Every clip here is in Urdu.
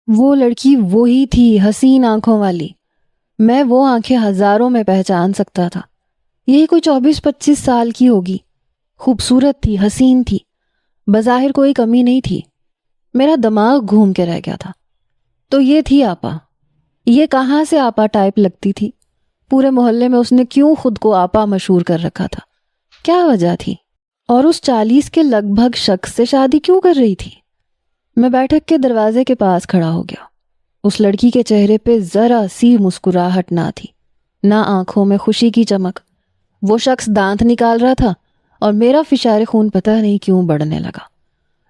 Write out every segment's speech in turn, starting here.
وہ لڑکی وہی تھی، حسین آنکھوں والی۔ میں وہ آنکھیں ہزاروں میں پہچان سکتا تھا۔ یہی کوئی 24-25 سال کی ہوگی، خوبصورت تھی، حسین تھی، بظاہر کوئی کمی نہیں تھی۔ میرا دماغ گھوم کے رہ گیا تھا۔ تو یہ تھی آپا۔ یہ کہاں سے آپا ٹائپ لگتی تھی؟ پورے محلے میں اس نے کیوں خود کو آپا مشہور کر رکھا تھا؟ کیا وجہ تھی؟ اور اس 40 کے لگ بھگ شخص سے شادی کیوں کر رہی تھی؟ میں بیٹھک کے دروازے کے پاس کھڑا ہو گیا۔ اس لڑکی کے چہرے پہ ذرا سی مسکراہٹ نہ تھی، نہ آنکھوں میں خوشی کی چمک۔ وہ شخص دانت نکال رہا تھا اور میرا فشار خون پتہ نہیں کیوں بڑھنے لگا۔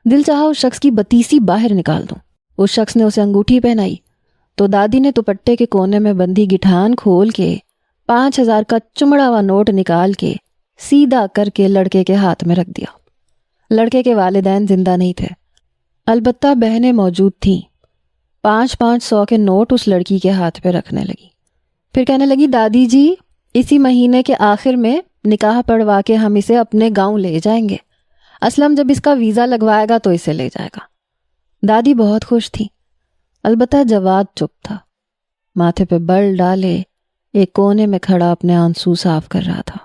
دل چاہا اس شخص کی بتیسی باہر نکال دوں۔ اس شخص نے اسے انگوٹھی پہنائی تو دادی نے دوپٹے کے کونے میں بندھی گٹھان کھول کے 5000 کا چمڑا ہوا نوٹ نکال کے سیدھا کر کے لڑکے کے ہاتھ میں رکھ دیا۔ لڑکے کے والدین زندہ نہیں تھے، البتہ بہنیں موجود تھیں۔ 500 کے نوٹ اس لڑکی کے ہاتھ پہ رکھنے لگی، پھر کہنے لگی، دادی جی اسی مہینے کے آخر میں نکاح پڑھوا کے ہم اسے اپنے گاؤں لے جائیں گے۔ اسلم جب اس کا ویزا لگوائے گا تو اسے لے جائے گا۔ دادی بہت خوش تھی، البتہ جواد چپ تھا، ماتھے پہ بل ڈالے ایک کونے میں کھڑا اپنے آنسو صاف کر رہا تھا۔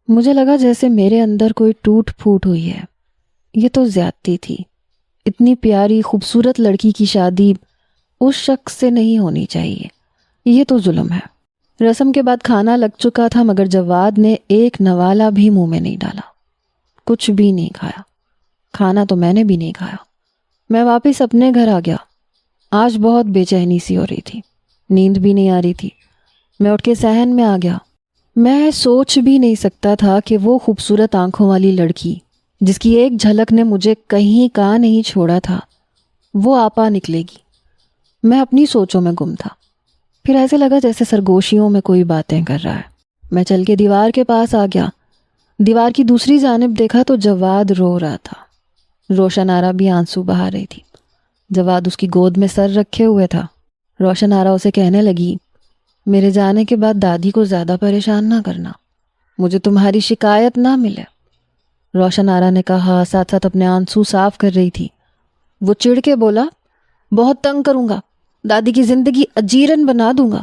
مجھے لگا جیسے میرے اندر کوئی ٹوٹ پھوٹ ہوئی ہے۔ یہ تو زیادتی تھی۔ اتنی پیاری خوبصورت لڑکی کی شادی اس شخص سے نہیں ہونی چاہیے، یہ تو ظلم ہے۔ رسم کے بعد کھانا لگ چکا تھا مگر جواد نے ایک نوالا بھی منہ میں نہیں ڈالا، کچھ بھی نہیں کھایا۔ کھانا تو میں نے بھی نہیں کھایا۔ میں واپس اپنے گھر آ گیا۔ آج بہت بے چینی سی ہو رہی تھی، نیند بھی نہیں آ رہی تھی۔ میں اٹھ کے صحن میں آ گیا۔ میں سوچ بھی نہیں سکتا تھا کہ وہ خوبصورت آنکھوں والی لڑکی جس کی ایک جھلک نے مجھے کہیں کا نہیں چھوڑا تھا، وہ آپا نکلے گی۔ میں اپنی سوچوں میں گم تھا۔ پھر ایسے لگا جیسے سرگوشیوں میں کوئی باتیں کر رہا ہے۔ میں چل کے دیوار کے پاس آ گیا۔ دیوار کی دوسری جانب دیکھا تو جواد رو رہا تھا۔ روشن آرا بھی آنسو بہا رہی تھی۔ جواد اس کی گود میں سر رکھے ہوئے تھا۔ روشن آرا اسے کہنے لگی، میرے جانے کے بعد دادی کو زیادہ پریشان نہ کرنا، مجھے تمہاری شکایت نہ ملے۔ روشن آرا نے کہا، ساتھ ساتھ اپنے آنسو صاف کر رہی تھی۔ وہ چڑ کے بولا، بہت تنگ کروں گا، دادی کی زندگی اجیرن بنا دوں گا،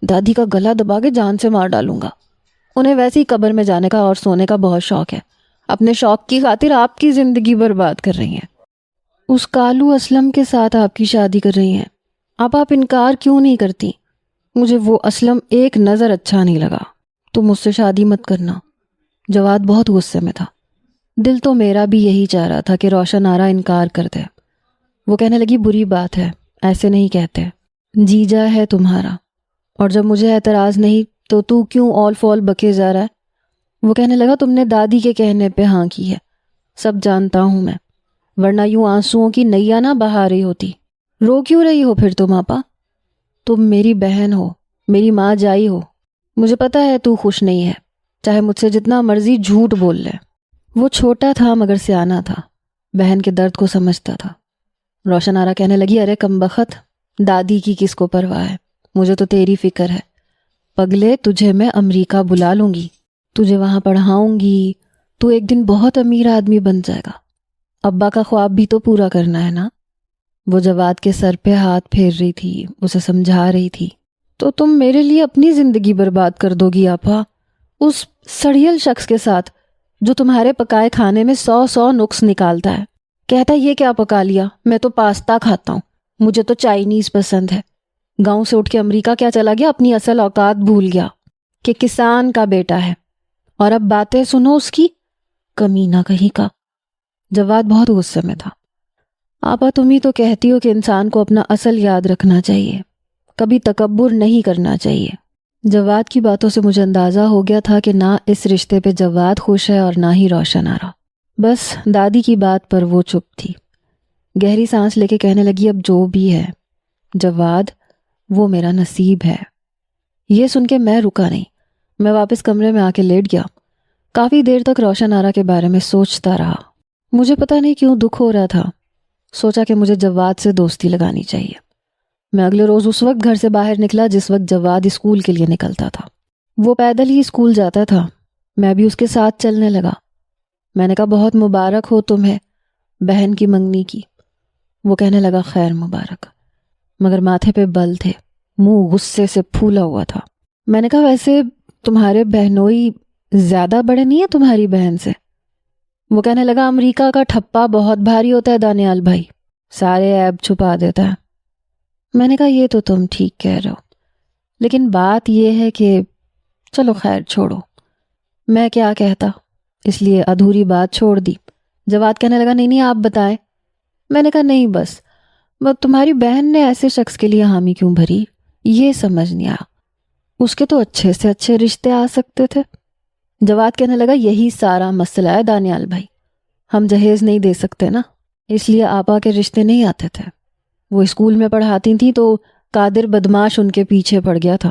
دادی کا گلا دبا کے جان سے مار ڈالوں گا۔ انہیں ویسے ہی قبر میں جانے کا اور سونے کا بہت شوق ہے، اپنے شوق کی خاطر آپ کی زندگی برباد کر رہی ہیں۔ اس کالو اسلم کے ساتھ آپ کی شادی کر رہی ہیں، آپ انکار کیوں نہیں کرتی؟ مجھے وہ اسلم ایک نظر اچھا نہیں لگا، تم مجھ سے شادی مت کرنا۔ جواد بہت غصے میں تھا۔ دل تو میرا بھی یہی چاہ رہا تھا کہ روشن آرا انکار کر دے۔ وہ کہنے لگی، بری بات ہے، ایسے نہیں کہتے، جیجا ہے تمہارا، اور جب مجھے اعتراض نہیں تو کیوں اول فول بکے جا رہا ہے؟ وہ کہنے لگا، تم نے دادی کے کہنے پہ ہاں کی ہے، سب جانتا ہوں میں، ورنہ یوں آنسوؤں کی نیا نہ بہا رہی ہوتی۔ رو کیوں رہی ہو پھر تم آپا؟ تم میری بہن ہو، میری ماں جائی ہو، مجھے پتہ ہے تو خوش نہیں ہے، چاہے مجھ سے جتنا مرضی جھوٹ بول لے۔ وہ چھوٹا تھا مگر سیانا تھا، بہن کے درد کو سمجھتا تھا۔ روشن آرا کہنے لگی، ارے کمبخت، دادی کی کس کو پرواہ ہے، مجھے تو تیری فکر ہے۔ پگلے، تجھے میں امریکہ بلا لوں گی، تجھے وہاں پڑھاؤں گی، تو ایک دن بہت امیر آدمی بن جائے گا۔ ابا کا خواب بھی تو پورا کرنا ہے نا۔ وہ جواد کے سر پہ ہاتھ پھیر رہی تھی، اسے سمجھا رہی تھی۔ تو تم میرے لیے اپنی زندگی برباد کر دو گی آپا، اس سڑیل شخص کے ساتھ جو تمہارے پکائے کھانے میں 100 نقص نکالتا ہے، کہتا ہے یہ کیا پکا لیا، میں تو پاستا کھاتا ہوں، مجھے تو چائنیز پسند ہے۔ گاؤں سے اٹھ کے امریکہ کیا چلا گیا، اپنی اصل اوقات بھول گیا کہ کسان کا بیٹا ہے، اور اب باتیں سنو اس کی، کمینہ کہیں کا۔ جواد بہت غصے میں تھا۔ آپا تم ہی تو کہتی ہو کہ انسان کو اپنا اصل یاد رکھنا چاہیے، کبھی تکبر نہیں کرنا چاہیے۔ جواد کی باتوں سے مجھے اندازہ ہو گیا تھا کہ نہ اس رشتے پہ جواد خوش ہے اور نہ ہی روشن آرا۔ بس دادی کی بات پر وہ چپ تھی۔ گہری سانس لے کے کہنے لگی، اب جو بھی ہے جواد، وہ میرا نصیب ہے۔ یہ سن کے میں رکا نہیں، میں واپس کمرے میں آ کے لیٹ گیا۔ کافی دیر تک روشن آرا کے بارے میں سوچتا رہا۔ مجھے پتہ نہیں کیوں دکھ ہو رہا تھا۔ سوچا کہ مجھے جواد سے دوستی لگانی چاہیے۔ میں اگلے روز اس وقت گھر سے باہر نکلا جس وقت جواد اسکول کے لیے نکلتا تھا۔ وہ پیدل ہی اسکول جاتا تھا، میں بھی اس کے ساتھ چلنے لگا۔ میں نے کہا، بہت مبارک ہو تمہیں بہن کی منگنی کی۔ وہ کہنے لگا، خیر مبارک۔ مگر ماتھے پہ بل تھے، منہ غصے سے پھولا ہوا تھا۔ میں نے کہا ویسے تمہارے بہنوئی زیادہ بڑے نہیں ہیں تمہاری بہن سے؟ وہ کہنے لگا امریکہ کا ٹھپا بہت بھاری ہوتا ہے دانیال بھائی، سارے عیب چھپا دیتا ہے۔ میں نے کہا یہ تو تم ٹھیک کہہ رہے ہو، لیکن بات یہ ہے کہ چلو خیر چھوڑو، میں کیا کہتا، اس لیے ادھوری بات چھوڑ دی۔ جواد کہنے لگا نہیں نہیں آپ بتائیں۔ میں نے کہا نہیں بس تمہاری بہن نے ایسے شخص کے لیے حامی کیوں بھری، یہ سمجھ نہیں آیا، اس کے تو اچھے سے اچھے رشتے آ سکتے تھے۔ جواد کہنے لگا یہی سارا مسئلہ ہے دانیال بھائی، ہم جہیز نہیں دے سکتے نا، اس لیے آپا کے رشتے نہیں آتے تھے۔ وہ اسکول میں پڑھاتی تھیں تو قادر بدماش ان کے پیچھے پڑ گیا تھا،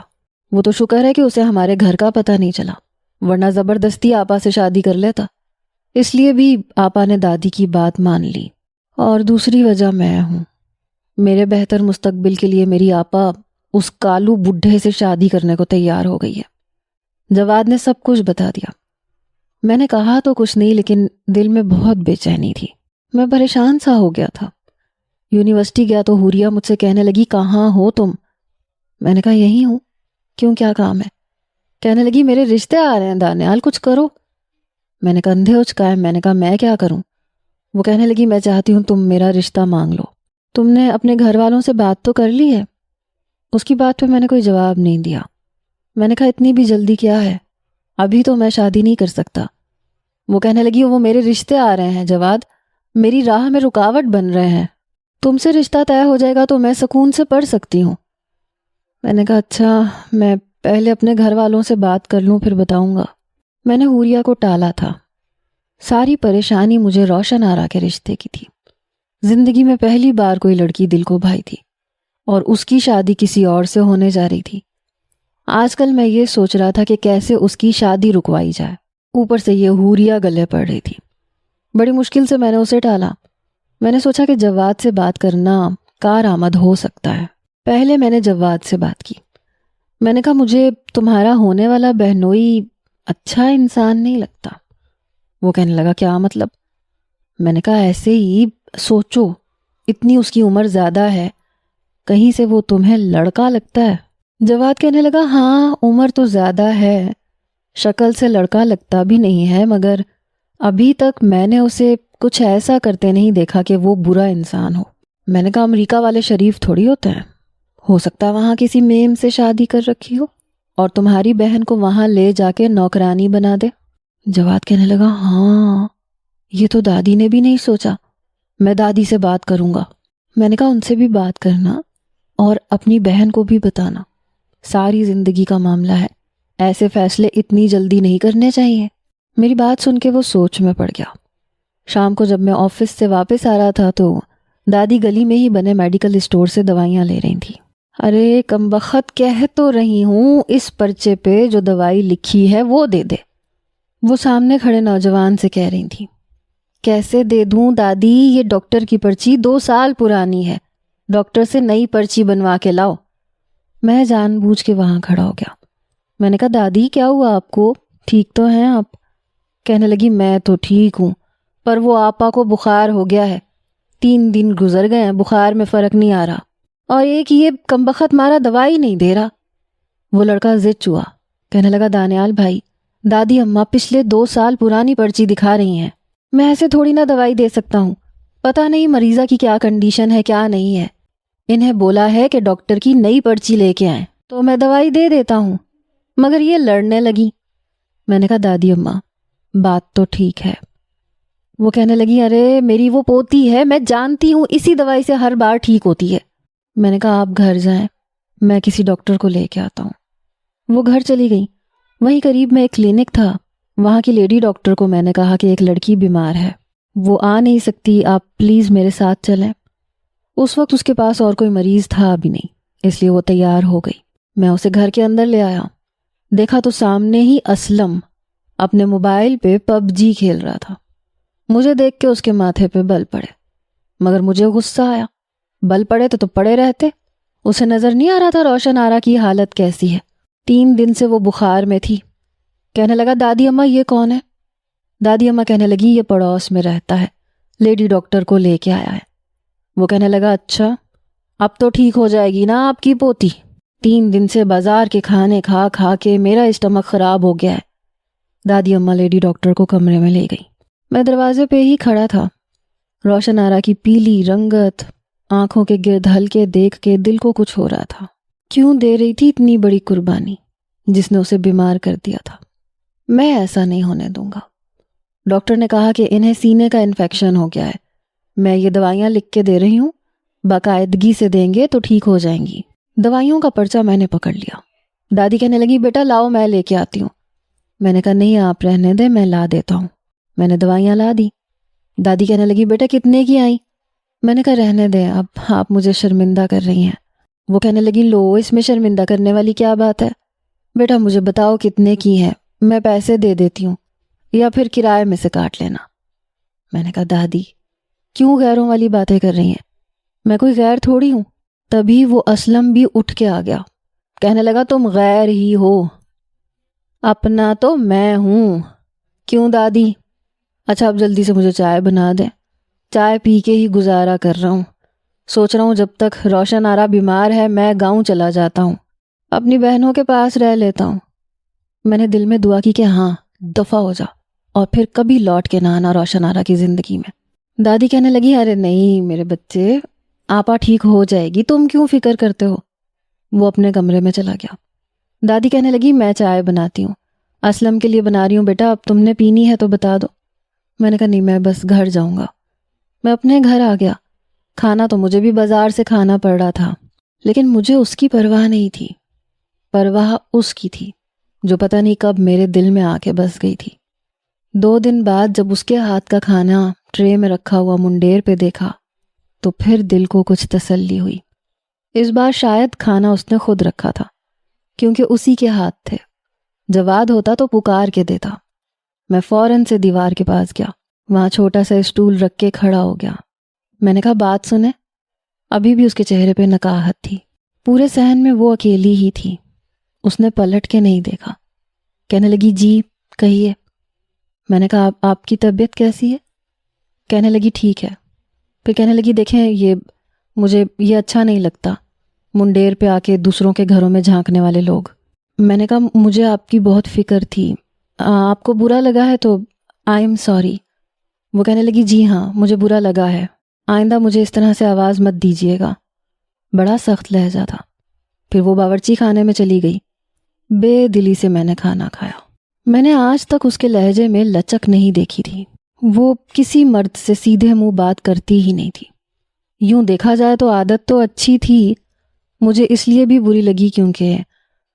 وہ تو شکر ہے کہ اسے ہمارے گھر کا پتہ نہیں چلا، ورنہ زبردستی آپا سے شادی کر لیتا۔ اس لیے بھی آپا نے دادی کی بات مان لی، اور دوسری وجہ میں ہوں۔ میرے بہتر مستقبل کے لیے میری آپا اس کالو بڈھے سے شادی کرنے کو تیار ہو گئی ہے۔ جواد نے سب کچھ بتا دیا۔ میں نے کہا تو کچھ نہیں، لیکن دل میں بہت بے چینی تھی، میں پریشان سا ہو گیا تھا۔ یونیورسٹی گیا تو حوریہ مجھ سے کہنے لگی کہاں ہو تم؟ میں نے کہا یہی ہوں۔ کیوں کیا کام ہے؟ کہنے لگی میرے رشتے آ رہے ہیں دانیال، کچھ کرو۔ میں نے کندھے اچکائے، میں نے کہا میں کیا کروں؟ وہ کہنے لگی میں چاہتی ہوں تم میرا رشتہ مانگ لو۔ تم نے اپنے گھر والوں سے بات تو کر لی ہے؟ اس کی بات پہ میں نے کوئی جواب نہیں دیا۔ میں نے کہا اتنی بھی جلدی کیا ہے، ابھی تو میں شادی نہیں کر سکتا۔ وہ کہنے لگی وہ میرے رشتے آ رہے ہیں جواد، میری راہ میں رکاوٹ بن رہے ہیں، تم سے رشتہ طے ہو جائے گا تو میں سکون سے پڑھ سکتی ہوں۔ میں نے کہا اچھا میں پہلے اپنے گھر والوں سے بات کر لوں پھر بتاؤں گا۔ میں نے حوریہ کو ٹالا تھا، ساری پریشانی مجھے روشن آرا کے رشتے کی تھی۔ زندگی میں پہلی بار کوئی لڑکی دل کو بھائی تھی، اور اس کی شادی کسی اور سے ہونے جا رہی تھی۔ آج کل میں یہ سوچ رہا تھا کہ کیسے اس کی شادی رکوائی جائے، اوپر سے یہ حوریہ گلے پڑ رہی تھی۔ بڑی مشکل سے میں نے اسے ٹالا۔ میں نے سوچا کہ جواد سے بات کرنا کارآمد ہو سکتا ہے۔ پہلے میں نے جواد سے بات کی، میں نے کہا مجھے تمہارا ہونے والا بہنوئی اچھا انسان نہیں لگتا۔ وہ کہنے لگا کیا مطلب؟ میں نے کہا ایسے ہی سوچو، اتنی اس کی عمر زیادہ ہے، کہیں سے وہ تمہیں لڑکا لگتا ہے؟ جواد کہنے لگا ہاں عمر تو زیادہ ہے، شکل سے لڑکا لگتا بھی نہیں ہے، مگر ابھی تک میں نے اسے کچھ ایسا کرتے نہیں دیکھا کہ وہ برا انسان ہو۔ میں نے کہا امریکہ والے شریف تھوڑی ہوتے ہیں، ہو سکتا ہے وہاں کسی میم سے شادی کر رکھی ہو اور تمہاری بہن کو وہاں لے جا کے نوکرانی بنا دے۔ جواد کہنے لگا ہاں یہ تو دادی نے بھی نہیں سوچا، میں دادی سے بات کروں گا۔ میں نے کہا ان سے بھی بات کرنا اور اپنی بہن کو بھی بتانا، ساری زندگی کا معاملہ ہے، ایسے فیصلے اتنی جلدی نہیں کرنے چاہیے۔ میری بات سن کے وہ سوچ میں پڑ گیا۔ شام کو جب میں آفس سے واپس آ رہا تھا تو دادی گلی میں ہی بنے میڈیکل اسٹور سے دوائیاں لے رہی تھی۔ ارے کمبخت کہہ تو رہی ہوں اس پرچے پہ جو دوائی لکھی ہے وہ دے دے، وہ سامنے کھڑے نوجوان سے کہہ رہی تھی۔ کیسے دے دوں دادی، یہ ڈاکٹر کی پرچی 2 سال پرانی ہے، ڈاکٹر سے نئی پرچی بنوا کے لاؤ۔ میں جان بوجھ کے وہاں کھڑا ہو گیا۔ میں نے کہا دادی کیا ہوا آپ کو، ٹھیک تو ہیں آپ؟ کہنے لگی میں تو ٹھیک ہوں، پر وہ آپا کو بخار ہو گیا ہے، 3 دن گزر گئے ہیں، بخار میں فرق نہیں آ رہا، اور ایک یہ کمبخت مارا دوائی نہیں دے رہا۔ وہ لڑکا ضد ہوا، کہنے لگا دانیال بھائی دادی اماں پچھلے 2 سال پرانی پرچی دکھا رہی ہیں، میں ایسے تھوڑی نہ دوائی دے سکتا ہوں، پتہ نہیں مریضہ کی کیا کنڈیشن ہے کیا نہیں ہے، انہیں بولا ہے کہ ڈاکٹر کی نئی پرچی لے کے آئیں تو میں دوائی دے دیتا ہوں، مگر یہ لڑنے لگی۔ میں نے کہا دادی اماں بات تو ٹھیک ہے۔ وہ کہنے لگی ارے میری وہ پوتی ہے، میں جانتی ہوں اسی دوائی سے ہر بار ٹھیک ہوتی ہے۔ میں نے کہا آپ گھر جائیں، میں کسی ڈاکٹر کو لے کے آتا ہوں۔ وہ گھر چلی گئی۔ وہیں قریب میں ایک کلینک تھا، وہاں کی لیڈی ڈاکٹر کو میں نے کہا کہ ایک لڑکی بیمار ہے، وہ آ نہیں سکتی، آپ پلیز میرے ساتھ چلیں۔ اس وقت اس کے پاس اور کوئی مریض تھا بھی نہیں، اس لیے وہ تیار ہو گئی۔ میں اسے گھر کے اندر لے آیا، دیکھا تو سامنے ہی اسلم اپنے موبائل پہ PUBG کھیل رہا تھا۔ مجھے دیکھ کے اس کے ماتھے پہ بل پڑے، مگر مجھے غصہ آیا، بل پڑے تو پڑے رہتے، اسے نظر نہیں آ رہا تھا روشن آرا کی حالت کیسی ہے، 3 دن سے وہ بخار میں تھی۔ کہنے لگا دادی اماں یہ کون ہے؟ دادی اماں کہنے لگی یہ پڑوس میں رہتا ہے، لیڈی ڈاکٹر کو لے کے آیا ہے۔ وہ کہنے لگا اچھا اب تو ٹھیک ہو جائے گی نا آپ کی پوتی؟ 3 دن سے بازار کے کھانے کھا کھا کے میرا اسٹمک خراب ہو گیا ہے۔ دادی اماں لیڈی ڈاکٹر کو کمرے میں لے گئی۔ میں دروازے پہ ہی کھڑا تھا۔ روشن آرا کی پیلی رنگت آنکھوں کے گرد ہلکے دیکھ کے دل کو کچھ ہو رہا تھا۔ کیوں دے رہی تھی اتنی بڑی قربانی جس نے اسے بیمار کر دیا تھا؟ میں ایسا نہیں ہونے دوں گا۔ ڈاکٹر نے کہا کہ انہیں سینے کا انفیکشن ہو گیا ہے۔ میں یہ دوائیاں لکھ کے دے رہی ہوں، باقاعدگی سے دیں گے تو ٹھیک ہو جائیں گی۔ دوائیوں کا پرچہ میں نے پکڑ لیا۔ دادی کہنے لگی بیٹا لاؤ میں لے کے آتی ہوں۔ میں نے کہا نہیں آپ رہنے دیں، میں لا دیتا ہوں۔ میں نے دوائیاں لا دی۔ دادی کہنے لگی بیٹا کتنے کی آئیں؟ میں نے کہا رہنے دیں، اب آپ مجھے شرمندہ کر رہی ہیں۔ وہ کہنے لگی لو اس میں شرمندہ کرنے والی کیا بات ہے؟ بیٹا مجھے بتاؤ کتنے کی ہیں، میں پیسے دے دیتی ہوں یا پھر کرائے میں سے کاٹ لینا۔ میں نے کہا دادی کیوں غیروں والی باتیں کر رہی ہیں؟ میں کوئی غیر تھوڑی ہوں۔ تبھی وہ اسلم بھی اٹھ کے آ گیا، کہنے لگا تم غیر ہی ہو، اپنا تو میں ہوں۔ کیوں دادی؟ اچھا اب جلدی سے مجھے چائے بنا دیں، چائے پی کے ہی گزارا کر رہا ہوں۔ سوچ رہا ہوں جب تک روشن آرا بیمار ہے میں گاؤں چلا جاتا ہوں، اپنی بہنوں کے پاس رہ لیتا ہوں۔ میں نے دل میں دعا کی کہ ہاں دفع ہو جا اور پھر کبھی لوٹ کے نہ آنا روشن آرا کی زندگی میں۔ دادی کہنے لگی ارے نہیں میرے بچے، آپا ٹھیک ہو جائے گی، تم کیوں فکر کرتے ہو؟ وہ اپنے کمرے میں چلا گیا۔ دادی کہنے لگی میں چائے بناتی ہوں، اسلم کے لیے بنا رہی ہوں بیٹا، اب تم نے پینی ہے تو بتا دو۔ میں نے کہا نہیں میں بس گھر جاؤں گا۔ میں اپنے گھر آ گیا۔ کھانا تو مجھے بھی بازار سے کھانا پڑ رہا تھا، لیکن مجھے اس کی پرواہ نہیں تھی، پرواہ اس کی تھی جو پتہ نہیں کب میرے دل میں آ کے بس گئی تھی۔ 2 دن بعد جب اس کے ہاتھ کا کھانا ٹرے میں رکھا ہوا منڈیر پہ دیکھا تو پھر دل کو کچھ تسلی ہوئی۔ اس بار شاید کھانا اس نے خود رکھا تھا کیونکہ اسی کے ہاتھ تھے۔ جواد ہوتا تو پکار کے دیتا۔ میں فوراً سے دیوار کے پاس گیا، وہاں چھوٹا سا اسٹول رکھ کے کھڑا ہو گیا۔ میں نے کہا بات سنیں۔ ابھی بھی اس کے چہرے پہ نکاہت تھی۔ پورے صحن میں وہ اکیلی ہی تھی۔ اس نے پلٹ کے نہیں دیکھا۔ کہنے لگی جی کہیے۔ میں نے کہا آپ کی طبیعت کیسی ہے؟ کہنے لگی ٹھیک ہے۔ پھر کہنے لگی دیکھیں مجھے یہ اچھا نہیں لگتا، منڈیر پہ آ کے دوسروں کے گھروں میں جھانکنے والے لوگ۔ میں نے کہا مجھے آپ کی بہت فکر تھی، آپ کو برا لگا ہے تو آئی ایم سوری۔ وہ کہنے لگی جی ہاں مجھے برا لگا ہے، آئندہ مجھے اس طرح سے آواز مت دیجیے گا۔ بڑا سخت لہجہ تھا۔ پھر وہ باورچی خانے میں چلی گئی۔ بے دلی سے میں نے کھانا کھایا۔ میں نے آج تک اس کے لہجے میں لچک نہیں دیکھی تھی۔ وہ کسی مرد سے سیدھے منہ بات کرتی ہی نہیں تھی۔ یوں دیکھا جائے تو عادت تو اچھی تھی، مجھے اس لیے بھی بری لگی کیونکہ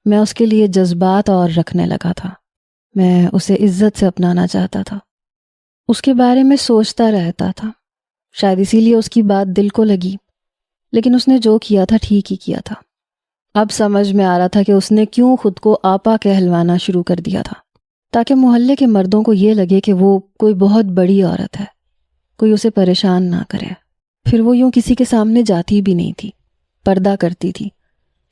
میں اس کے لیے جذبات اور رکھنے لگا تھا۔ میں اسے عزت سے اپنانا چاہتا تھا، اس کے بارے میں سوچتا رہتا تھا۔ شاید اسی لیے اس کی بات دل کو لگی، لیکن اس نے جو کیا تھا ٹھیک ہی کیا تھا۔ اب سمجھ میں آ رہا تھا کہ اس نے کیوں خود کو آپا کہلوانا شروع کر دیا تھا، تاکہ محلے کے مردوں کو یہ لگے کہ وہ کوئی بہت بڑی عورت ہے، کوئی اسے پریشان نہ کرے۔ پھر وہ یوں کسی کے سامنے جاتی بھی نہیں تھی، پردہ کرتی تھی۔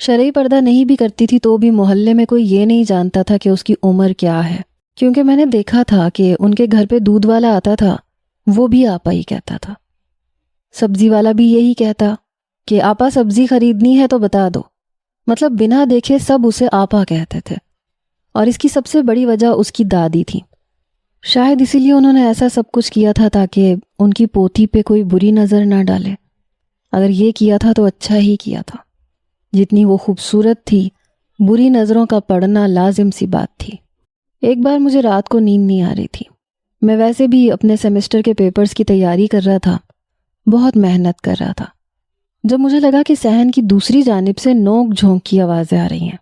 شرعی پردہ نہیں بھی کرتی تھی تو بھی محلے میں کوئی یہ نہیں جانتا تھا کہ اس کی عمر کیا ہے، کیونکہ میں نے دیکھا تھا کہ ان کے گھر پہ دودھ والا آتا تھا وہ بھی آپا ہی کہتا تھا، سبزی والا بھی یہی کہتا کہ آپا سبزی خریدنی ہے تو بتا دو، مطلب بنا دیکھے سب اسے آپا کہتے تھے۔ اور اس کی سب سے بڑی وجہ اس کی دادی تھی۔ شاید اسی لیے انہوں نے ایسا سب کچھ کیا تھا تاکہ ان کی پوتی پہ کوئی بری نظر نہ ڈالے۔ اگر یہ کیا تھا تو اچھا ہی کیا تھا۔ جتنی وہ خوبصورت تھی، بری نظروں کا پڑنا لازم سی بات تھی۔ ایک بار مجھے رات کو نیند نہیں آ رہی تھی، میں ویسے بھی اپنے سیمسٹر کے پیپرز کی تیاری کر رہا تھا، بہت محنت کر رہا تھا، جب مجھے لگا کہ صحن کی دوسری جانب سے نوک جھونک کی آوازیں آ رہی ہیں۔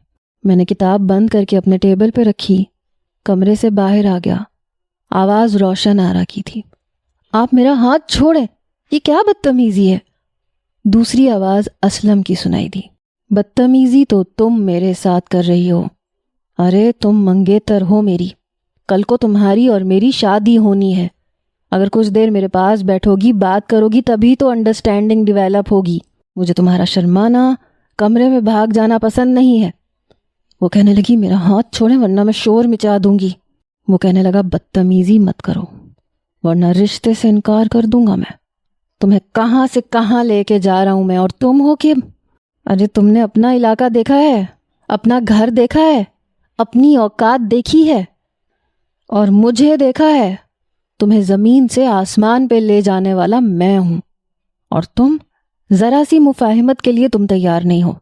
میں نے کتاب بند کر کے اپنے ٹیبل پہ رکھی، کمرے سے باہر آ گیا۔ آواز روشن آرا کی تھی۔ آپ میرا ہاتھ چھوڑیں، یہ کیا بدتمیزی ہے؟ دوسری آواز اسلم کی سنائی دی۔ بدتمیزی تو تم میرے ساتھ کر رہی ہو، ارے تم منگیتر ہو میری، کل کو تمہاری اور میری شادی ہونی ہے، اگر کچھ دیر میرے پاس بیٹھو گی بات کرو گی تبھی تو انڈرسٹینڈنگ ڈیویلپ ہوگی، مجھے تمہارا شرمانا کمرے میں بھاگ جانا پسند نہیں ہے۔ وہ کہنے لگی میرا ہاتھ چھوڑیں ورنہ میں شور مچا دوں گی۔ وہ کہنے لگا بدتمیزی مت کرو ورنہ رشتے سے انکار کر دوں گا میں۔ تمہیں کہاں سے کہاں لے کے جا رہا ہوں میں، اور تم ہو کہ ارے تم نے اپنا علاقہ دیکھا ہے، اپنا گھر دیکھا ہے، اپنی اوقات دیکھی ہے، اور مجھے دیکھا ہے؟ تمہیں زمین سے آسمان پہ لے جانے والا میں ہوں، اور تم ذرا سی مفاہمت کے لیے تم تیار نہیں ہو۔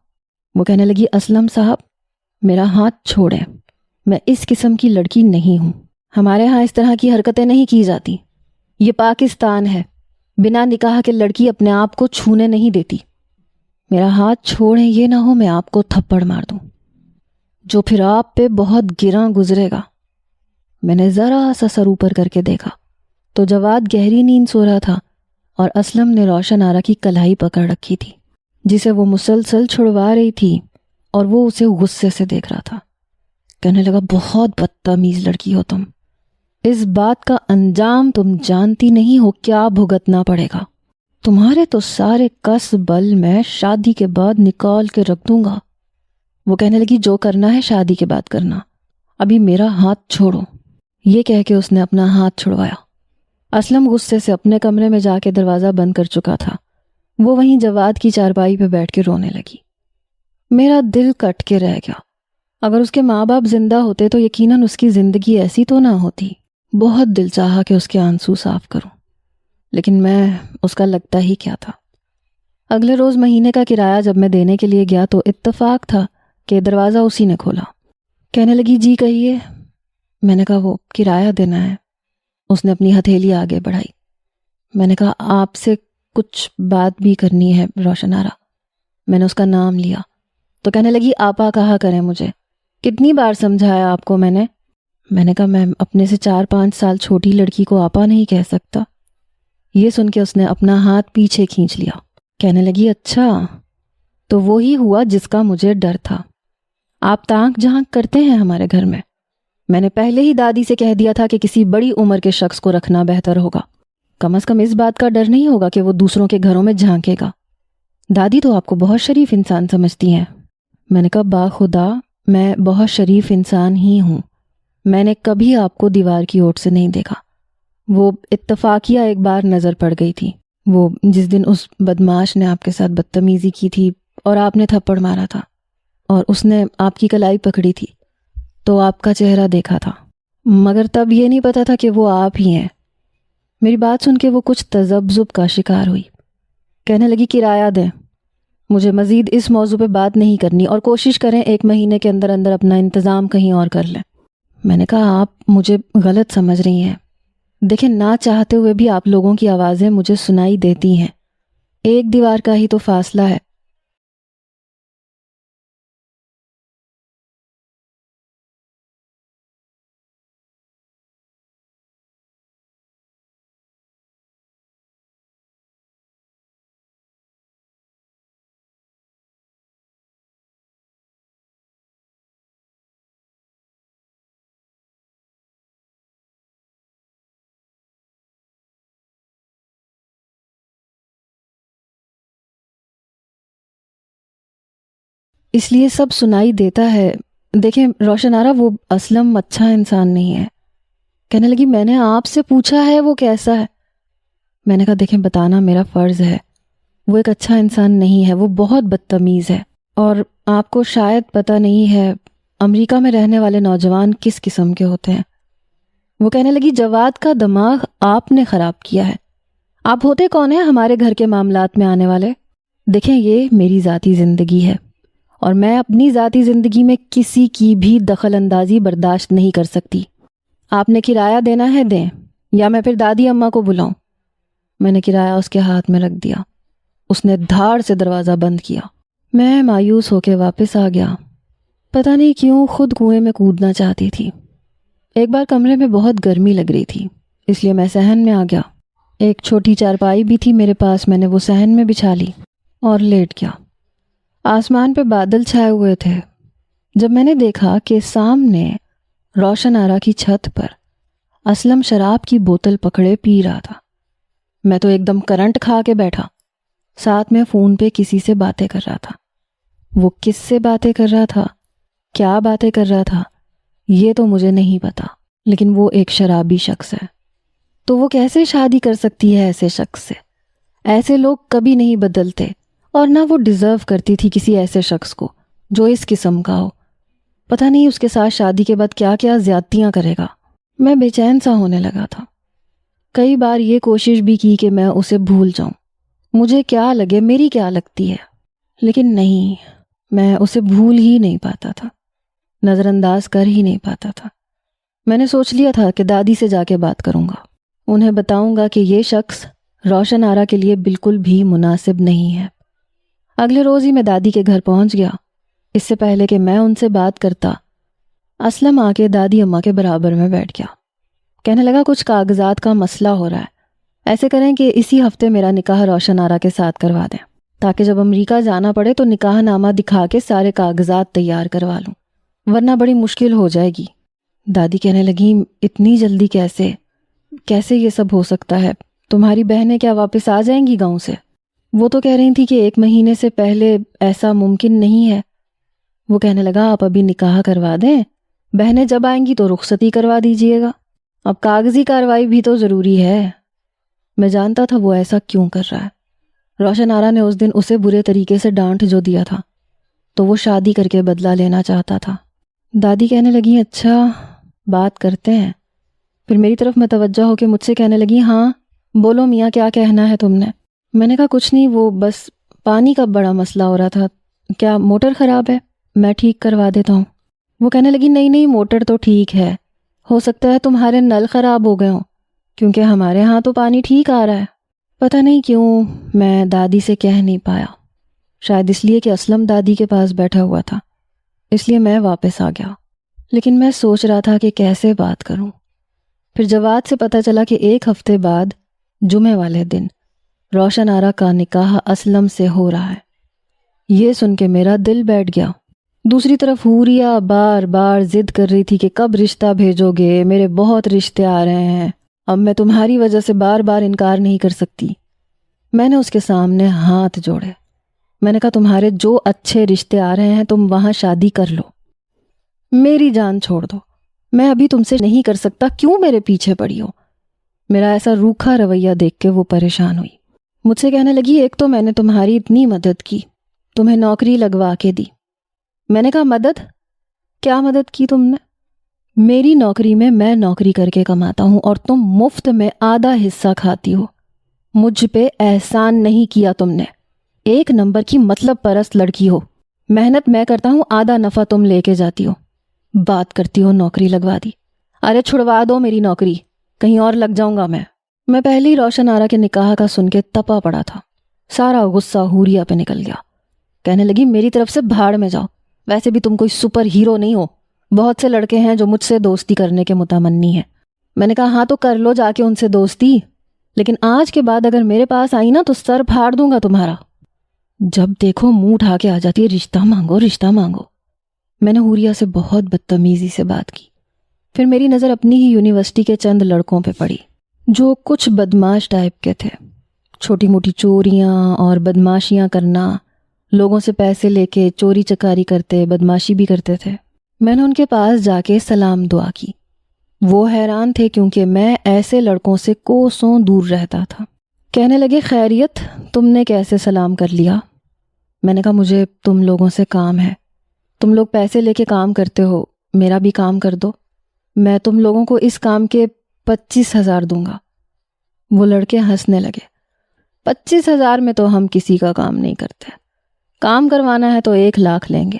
وہ کہنے لگی اسلم صاحب میرا ہاتھ چھوڑیں، میں اس قسم کی لڑکی نہیں ہوں، ہمارے ہاں اس طرح کی حرکتیں نہیں کی جاتی، یہ پاکستان ہے، بنا نکاح کے لڑکی اپنے آپ کو چھونے نہیں دیتی، میرا ہاتھ چھوڑیں، یہ نہ ہو میں آپ کو تھپڑ مار دوں جو پھر آپ پہ بہت گراں گزرے گا۔ میں نے ذرا سا سر اوپر کر کے دیکھا تو جواد گہری نیند سو رہا تھا اور اسلم نے روشن آرا کی کلائی پکڑ رکھی تھی جسے وہ مسلسل چھڑوا رہی تھی، اور وہ اسے غصے سے دیکھ رہا تھا۔ کہنے لگا بہت بدتمیز لڑکی ہو تم، اس بات کا انجام تم جانتی نہیں ہو کیا بھگتنا پڑے گا، تمہارے تو سارے کس بل میں شادی کے بعد نکال کے رکھ دوں گا۔ وہ کہنے لگی جو کرنا ہے شادی کے بعد کرنا، ابھی میرا ہاتھ چھوڑو۔ یہ کہہ کے اس نے اپنا ہاتھ چھڑوایا۔ اسلم غصے سے اپنے کمرے میں جا کے دروازہ بند کر چکا تھا، وہ وہیں جواد کی چارپائی پہ بیٹھ کے رونے لگی۔ میرا دل کٹ کے رہ گیا، اگر اس کے ماں باپ زندہ ہوتے تو یقیناً اس کی زندگی ایسی تو نہ ہوتی۔ بہت دل چاہا کہ اس کے آنسو صاف کروں، لیکن میں اس کا لگتا ہی کیا تھا۔ اگلے روز مہینے کا کرایہ جب میں دینے کے لیے گیا تو اتفاق تھا کہ دروازہ اسی نے کھولا۔ کہنے لگی جی کہیے۔ میں نے کہا وہ کرایہ دینا ہے۔ اس نے اپنی ہتھیلی آگے بڑھائی۔ میں نے کہا آپ سے کچھ بات بھی کرنی ہے روشن آرا۔ میں نے اس کا نام لیا تو کہنے لگی آپا کہا کریں مجھے، کتنی بار سمجھایا آپ کو میں نے کہا میں اپنے سے 4-5 سال چھوٹی لڑکی کو آپا نہیں کہہ سکتا۔ یہ سن کے اس نے اپنا ہاتھ پیچھے کھینچ لیا۔ کہنے لگی اچھا تو وہی ہوا جس کا مجھے ڈر تھا، آپ تانک جھانک کرتے ہیں ہمارے گھر میں نے پہلے ہی دادی سے کہہ دیا تھا کہ کسی بڑی عمر کے شخص کو رکھنا بہتر ہوگا، کم از کم اس بات کا ڈر نہیں ہوگا کہ وہ دوسروں کے گھروں میں جھانکے گا۔ دادی تو آپ کو بہت شریف انسان سمجھتی ہیں۔ میں نے کہا باخدا میں بہت شریف انسان ہی ہوں، میں نے کبھی آپ کو دیوار کی اوٹ سے نہیں دیکھا۔ وہ اتفاقیہ ایک بار نظر پڑ گئی تھی، وہ جس دن اس بدماش نے آپ کے ساتھ بدتمیزی کی تھی اور آپ نے تھپڑ مارا تھا اور اس نے آپ کی کلائی پکڑی تھی تو آپ کا چہرہ دیکھا تھا، مگر تب یہ نہیں پتا تھا کہ وہ آپ ہی ہیں۔ میری بات سن کے وہ کچھ تذبذب کا شکار ہوئی۔ کہنے لگی کرایہ دیں، مجھے مزید اس موضوع پہ بات نہیں کرنی، اور کوشش کریں 1 مہینے کے اندر اندر اپنا انتظام کہیں اور کر لیں۔ میں نے کہا آپ مجھے غلط سمجھ رہی ہیں، دیکھیں نہ چاہتے ہوئے بھی آپ لوگوں کی آوازیں مجھے سنائی دیتی ہیں، ایک دیوار کا ہی تو فاصلہ ہے۔ اس لیے سب سنائی دیتا ہے۔ دیکھیں روشن آرا وہ اسلم اچھا انسان نہیں ہے۔ کہنے لگی میں نے آپ سے پوچھا ہے وہ کیسا ہے۔ میں نے کہا دیکھیں بتانا میرا فرض ہے، وہ ایک اچھا انسان نہیں ہے، وہ بہت بدتمیز ہے، اور آپ کو شاید پتہ نہیں ہے امریکہ میں رہنے والے نوجوان کس قسم کے ہوتے ہیں۔ وہ کہنے لگی جواد کا دماغ آپ نے خراب کیا ہے، آپ ہوتے کون ہیں ہمارے گھر کے معاملات میں آنے والے؟ دیکھیں یہ میری ذاتی زندگی ہے اور میں اپنی ذاتی زندگی میں کسی کی بھی دخل اندازی برداشت نہیں کر سکتی۔ آپ نے کرایہ دینا ہے دیں، یا میں پھر دادی اماں کو بلاؤں۔ میں نے کرایہ اس کے ہاتھ میں رکھ دیا۔ اس نے دھاڑ سے دروازہ بند کیا۔ میں مایوس ہو کے واپس آ گیا۔ پتہ نہیں کیوں خود کنویں میں کودنا چاہتی تھی۔ ایک بار کمرے میں بہت گرمی لگ رہی تھی، اس لیے میں صحن میں آ گیا۔ ایک چھوٹی چارپائی بھی تھی میرے پاس، میں نے وہ صحن میں بچھا لی اور لیٹ گیا۔ آسمان پہ بادل چھائے ہوئے تھے جب میں نے دیکھا کہ سامنے روشن آرا کی چھت پر اسلم شراب کی بوتل پکڑے پی رہا تھا۔ میں تو ایک دم کرنٹ کھا کے بیٹھا، ساتھ میں فون پہ کسی سے باتیں کر رہا تھا۔ وہ کس سے باتیں کر رہا تھا، کیا باتیں کر رہا تھا، یہ تو مجھے نہیں پتا، لیکن وہ ایک شرابی شخص ہے، تو وہ کیسے شادی کر سکتی ہے ایسے شخص سے؟ ایسے لوگ کبھی نہیں بدلتے، اور نہ وہ ڈیزرو کرتی تھی کسی ایسے شخص کو جو اس قسم کا ہو۔ پتہ نہیں اس کے ساتھ شادی کے بعد کیا کیا زیادتیاں کرے گا۔ میں بے چین سا ہونے لگا تھا۔ کئی بار یہ کوشش بھی کی کہ میں اسے بھول جاؤں، مجھے کیا لگے، میری کیا لگتی ہے، لیکن نہیں، میں اسے بھول ہی نہیں پاتا تھا، نظر انداز کر ہی نہیں پاتا تھا۔ میں نے سوچ لیا تھا کہ دادی سے جا کے بات کروں گا، انہیں بتاؤں گا کہ یہ شخص روشن آرا کے لیے بالکل بھی مناسب نہیں ہے۔ اگلے روز ہی میں دادی کے گھر پہنچ گیا۔ اس سے پہلے کہ میں ان سے بات کرتا، اسلم آ کے دادی اماں کے برابر میں بیٹھ گیا۔ کہنے لگا کچھ کاغذات کا مسئلہ ہو رہا ہے، ایسے کریں کہ اسی ہفتے میرا نکاح روشن آرا کے ساتھ کروا دیں، تاکہ جب امریکہ جانا پڑے تو نکاح نامہ دکھا کے سارے کاغذات تیار کروا لوں، ورنہ بڑی مشکل ہو جائے گی۔ دادی کہنے لگی اتنی جلدی کیسے یہ سب ہو سکتا ہے؟ تمہاری بہنیں کیا واپس آ جائیں گی گاؤں سے؟ وہ تو کہہ رہی تھی کہ 1 مہینے سے پہلے ایسا ممکن نہیں ہے۔ وہ کہنے لگا آپ ابھی نکاح کروا دیں، بہنیں جب آئیں گی تو رخصتی کروا دیجئے گا، اب کاغذی کارروائی بھی تو ضروری ہے۔ میں جانتا تھا وہ ایسا کیوں کر رہا ہے۔ روشن آرا نے اس دن اسے برے طریقے سے ڈانٹ جو دیا تھا تو وہ شادی کر کے بدلہ لینا چاہتا تھا۔ دادی کہنے لگی اچھا بات کرتے ہیں، پھر میری طرف متوجہ ہو کے مجھ سے کہنے لگی ہاں بولو میاں کیا کہنا ہے تم نے؟ میں نے کہا کچھ نہیں، وہ بس پانی کا بڑا مسئلہ ہو رہا تھا، کیا موٹر خراب ہے؟ میں ٹھیک کروا دیتا ہوں۔ وہ کہنے لگی نہیں موٹر تو ٹھیک ہے، ہو سکتا ہے تمہارے نل خراب ہو گئے ہوں، کیونکہ ہمارے ہاں تو پانی ٹھیک آ رہا ہے۔ پتہ نہیں کیوں میں دادی سے کہہ نہیں پایا، شاید اس لیے کہ اسلم دادی کے پاس بیٹھا ہوا تھا، اس لیے میں واپس آ گیا۔ لیکن میں سوچ رہا تھا کہ کیسے بات کروں۔ پھر جواد سے پتہ چلا کہ 1 ہفتے بعد جمعے والے دن روشن آرا کا نکاح اسلم سے ہو رہا ہے۔ یہ سن کے میرا دل بیٹھ گیا۔ دوسری طرف حوریا بار بار ضد کر رہی تھی کہ کب رشتہ بھیجو گے، میرے بہت رشتے آ رہے ہیں، اب میں تمہاری وجہ سے بار بار انکار نہیں کر سکتی۔ میں نے اس کے سامنے ہاتھ جوڑے، میں نے کہا تمہارے جو اچھے رشتے آ رہے ہیں تم وہاں شادی کر لو، میری جان چھوڑ دو، میں ابھی تم سے نہیں کر سکتا، کیوں میرے پیچھے پڑی ہو؟ میرا ایسا روکھا رویہ دیکھ کے وہ پریشان ہوئی، مجھ سے کہنے لگی ایک تو میں نے تمہاری اتنی مدد کی، تمہیں نوکری لگوا کے دی۔ میں نے کہا مدد؟ کیا مدد کی تم نے؟ میری نوکری میں نوکری کر کے کماتا ہوں اور تم مفت میں آدھا حصہ کھاتی ہو، مجھ پہ احسان نہیں کیا تم نے، 1 نمبر کی مطلب پرست لڑکی ہو، محنت میں کرتا ہوں، آدھا نفع تم لے کے جاتی ہو، بات کرتی ہو نوکری لگوا دی۔ ارے چھڑوا دو میری نوکری، کہیں اور لگ جاؤں گا میں پہلے ہی روشن آرا کے نکاح کا سن کے تپا پڑا تھا، سارا غصہ حوریا پہ نکل گیا۔ کہنے لگی میری طرف سے بھاڑ میں جاؤ، ویسے بھی تم کوئی سپر ہیرو نہیں ہو، بہت سے لڑکے ہیں جو مجھ سے دوستی کرنے کے متمنی ہیں۔ میں نے کہا ہاں تو کر لو جا کے ان سے دوستی، لیکن آج کے بعد اگر میرے پاس آئی نا تو سر پھاڑ دوں گا تمہارا۔ جب دیکھو منہ اٹھا کے آ جاتی ہے رشتہ مانگو رشتہ مانگو۔ میں نے حوریا سے بہت بدتمیزی سے بات کی۔ پھر میری نظر اپنی ہی یونیورسٹی کے چند لڑکوں پہ پڑی جو کچھ بدماش ٹائپ کے تھے، چھوٹی موٹی چوریاں اور بدماشیاں کرنا، لوگوں سے پیسے لے کے چوری چکاری کرتے، بدماشی بھی کرتے تھے۔ میں نے ان کے پاس جا کے سلام دعا کی، وہ حیران تھے کیونکہ میں ایسے لڑکوں سے کوسوں دور رہتا تھا۔ کہنے لگے خیریت، تم نے کیسے سلام کر لیا؟ میں نے کہا مجھے تم لوگوں سے کام ہے، تم لوگ پیسے لے کے کام کرتے ہو، میرا بھی کام کر دو، میں تم لوگوں کو اس کام کے 25,000 دوں گا۔ وہ لڑکے ہنسنے لگے۔ 25,000 میں تو ہم کسی کا کام نہیں کرتے، کام کروانا ہے تو 1,00,000 لیں گے۔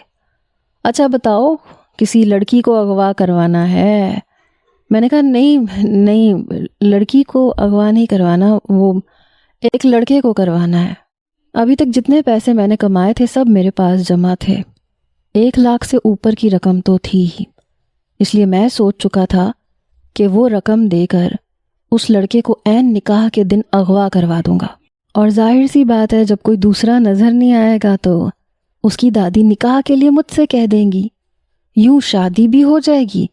اچھا بتاؤ کسی لڑکی کو اغوا کروانا ہے؟ میں نے کہا نہیں لڑکی کو اغوا نہیں کروانا، وہ ایک لڑکے کو کروانا ہے۔ ابھی تک جتنے پیسے میں نے کمائے تھے سب میرے پاس جمع تھے، 1,00,000 سے اوپر کی رقم تو تھی ہی، اس لیے میں سوچ چکا تھا کہ وہ رقم دے کر اس لڑکے کو عین نکاح کے دن اغوا کروا دوں گا، اور ظاہر سی بات ہے جب کوئی دوسرا نظر نہیں آئے گا تو اس کی دادی نکاح کے لیے مجھ سے کہہ دیں گی، یوں شادی بھی ہو جائے گی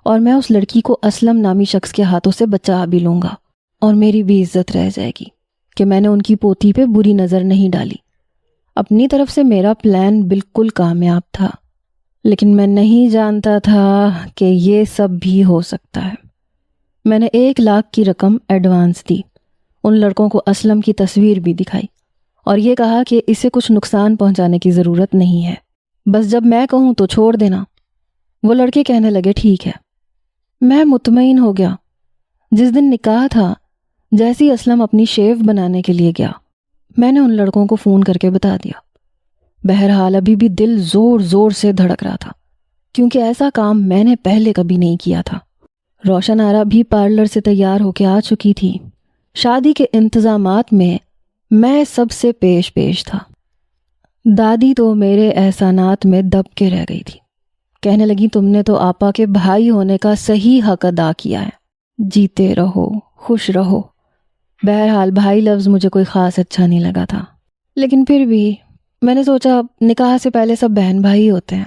اور میں اس لڑکی کو اسلم نامی شخص کے ہاتھوں سے بچا بھی لوں گا، اور میری بھی عزت رہ جائے گی کہ میں نے ان کی پوتی پہ بری نظر نہیں ڈالی۔ اپنی طرف سے میرا پلان بالکل کامیاب تھا، لیکن میں نہیں جانتا تھا کہ یہ سب بھی ہو سکتا ہے۔ میں نے 1,00,000 کی رقم ایڈوانس دی، ان لڑکوں کو اسلم کی تصویر بھی دکھائی اور یہ کہا کہ اسے کچھ نقصان پہنچانے کی ضرورت نہیں ہے، بس جب میں کہوں تو چھوڑ دینا۔ وہ لڑکے کہنے لگے ٹھیک ہے۔ میں مطمئن ہو گیا۔ جس دن نکاح تھا، جیسی اسلم اپنی شیو بنانے کے لیے گیا، میں نے ان لڑکوں کو فون کر کے بتا دیا۔ بہرحال ابھی بھی دل زور زور سے دھڑک رہا تھا، کیونکہ ایسا کام میں نے پہلے کبھی نہیں کیا تھا۔ روشن آرا بھی پارلر سے تیار ہو کے آ چکی تھی۔ شادی کے انتظامات میں سب سے پیش تھا۔ دادی تو میرے احسانات میں دب کے رہ گئی تھی۔ کہنے لگی تم نے تو آپا کے بھائی ہونے کا صحیح حق ادا کیا ہے، جیتے رہو، خوش رہو۔ بہرحال بھائی لفظ مجھے کوئی خاص اچھا نہیں لگا تھا، لیکن پھر بھی میں نے سوچا نکاح سے پہلے سب بہن بھائی ہوتے ہیں۔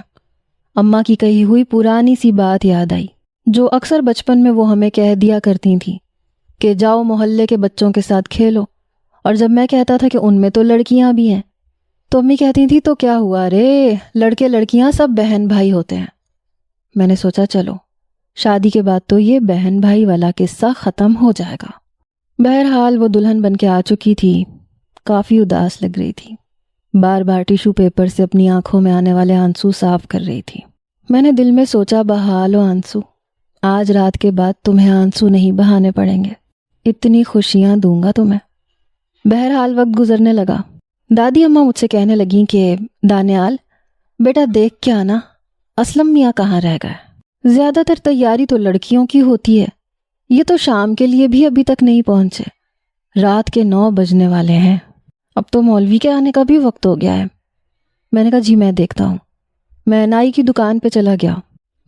اماں کی کہی ہوئی پرانی سی بات یاد آئی، جو اکثر بچپن میں وہ ہمیں کہہ دیا کرتی تھیں کہ جاؤ محلے کے بچوں کے ساتھ کھیلو، اور جب میں کہتا تھا کہ ان میں تو لڑکیاں بھی ہیں تو امی کہتی تھی تو کیا ہوا رے، لڑکے لڑکیاں سب بہن بھائی ہوتے ہیں۔ میں نے سوچا چلو شادی کے بعد تو یہ بہن بھائی والا قصہ ختم ہو جائے گا۔ بہرحال وہ دلہن بن کے آ چکی تھی، کافی اداس لگ رہی تھی، بار بار ٹیشو پیپر سے اپنی آنکھوں میں آنے والے آنسو صاف کر رہی تھی۔ میں نے دل میں سوچا بہا لو آنسو، آج رات کے بعد تمہیں آنسو نہیں بہانے پڑیں گے، اتنی خوشیاں دوں گا تمہیں۔ بہرحال وقت گزرنے لگا۔ دادی اماں مجھ سے کہنے لگیں کہ دانیال بیٹا دیکھ کے آنا اسلم میاں کہاں رہ گئے، زیادہ تر تیاری تو لڑکیوں کی ہوتی ہے، یہ تو شام کے لیے بھی ابھی تک نہیں پہنچے، رات کے 9 بجنے والے ہیں، اب تو مولوی کے آنے کا بھی وقت ہو گیا ہے۔ میں نے کہا جی میں دیکھتا ہوں۔ میں نائی کی دکان پہ چلا گیا۔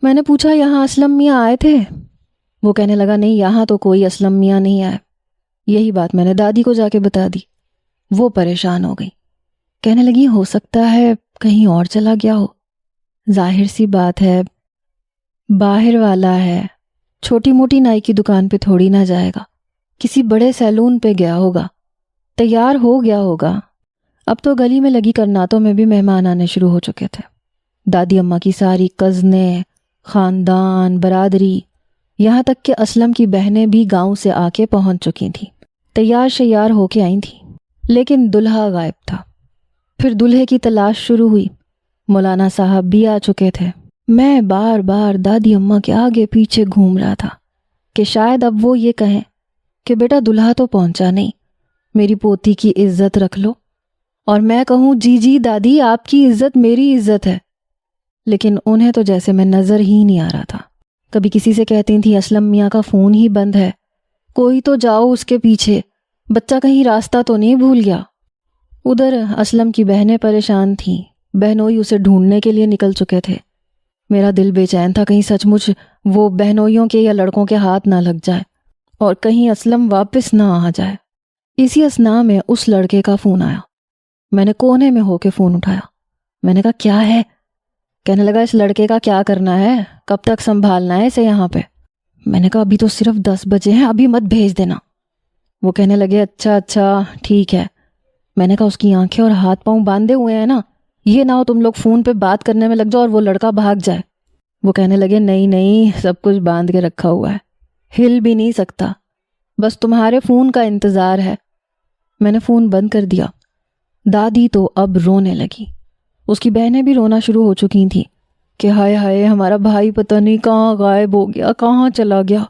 میں نے پوچھا یہاں اسلم میاں آئے تھے؟ وہ کہنے لگا نہیں یہاں تو کوئی اسلم میاں نہیں آئے۔ یہی بات میں نے دادی کو جا کے بتا دی۔ وہ پریشان ہو گئی، کہنے لگی ہو سکتا ہے کہیں اور چلا گیا ہو، ظاہر سی بات ہے باہر والا ہے، چھوٹی موٹی نائی کی دکان پہ تھوڑی نہ جائے گا، کسی بڑے سیلون پہ گیا ہوگا، تیار ہو گیا ہوگا۔ اب تو گلی میں لگی کرناتوں میں بھی مہمان آنے شروع ہو چکے تھے۔ دادی اماں کی ساری کزنیں، خاندان، برادری، یہاں تک کہ اسلم کی بہنیں بھی گاؤں سے آ کے پہنچ چکی تھیں، تیار شیار ہو کے آئی تھیں، لیکن دلہا غائب تھا۔ پھر دلہے کی تلاش شروع ہوئی۔ مولانا صاحب بھی آ چکے تھے۔ میں بار بار دادی اماں کے آگے پیچھے گھوم رہا تھا کہ شاید اب وہ یہ کہیں کہ بیٹا دلہا تو پہنچا نہیں، میری پوتی کی عزت رکھ لو، اور میں کہوں جی جی دادی آپ کی عزت میری عزت ہے، لیکن انہیں تو جیسے میں نظر ہی نہیں آ رہا تھا۔ کبھی کسی سے کہتی تھی اسلم میاں کا فون ہی بند ہے، کوئی تو جاؤ اس کے پیچھے، بچہ کہیں راستہ تو نہیں بھول گیا۔ ادھر اسلم کی بہنیں پریشان تھیں، بہنوئی اسے ڈھونڈنے کے لیے نکل چکے تھے۔ میرا دل بے چین تھا کہیں سچ مچ وہ بہنوئیوں کے یا لڑکوں کے ہاتھ نہ لگ جائے اور کہیں اسلم واپس نہ آ جائے۔ اسی اثناء میں اس لڑکے کا فون آیا۔ میں نے کونے میں ہو کے فون اٹھایا۔ میں نے کہا کیا ہے؟ کہنے لگا اس لڑکے کا کیا کرنا ہے، کب تک سنبھالنا ہے اسے یہاں پہ؟ میں نے کہا ابھی تو صرف 10 بجے ہیں، ابھی مت بھیج دینا۔ وہ کہنے لگے اچھا ٹھیک ہے۔ میں نے کہا اس کی آنکھیں اور ہاتھ پاؤں باندھے ہوئے ہیں نا، یہ نہ ہو تم لوگ فون پہ بات کرنے میں لگ جاؤ اور وہ لڑکا بھاگ جائے۔ وہ کہنے لگے نہیں سب کچھ باندھ کے رکھا ہوا ہے، ہل بھی نہیں سکتا، بس تمہارے فون کا انتظار ہے۔ میں نے فون بند کر دیا۔ دادی تو اب رونے لگی، اس کی بہنیں بھی رونا شروع ہو چکی تھیں کہ ہائے ہائے ہمارا بھائی پتہ نہیں کہاں غائب ہو گیا، کہاں چلا گیا۔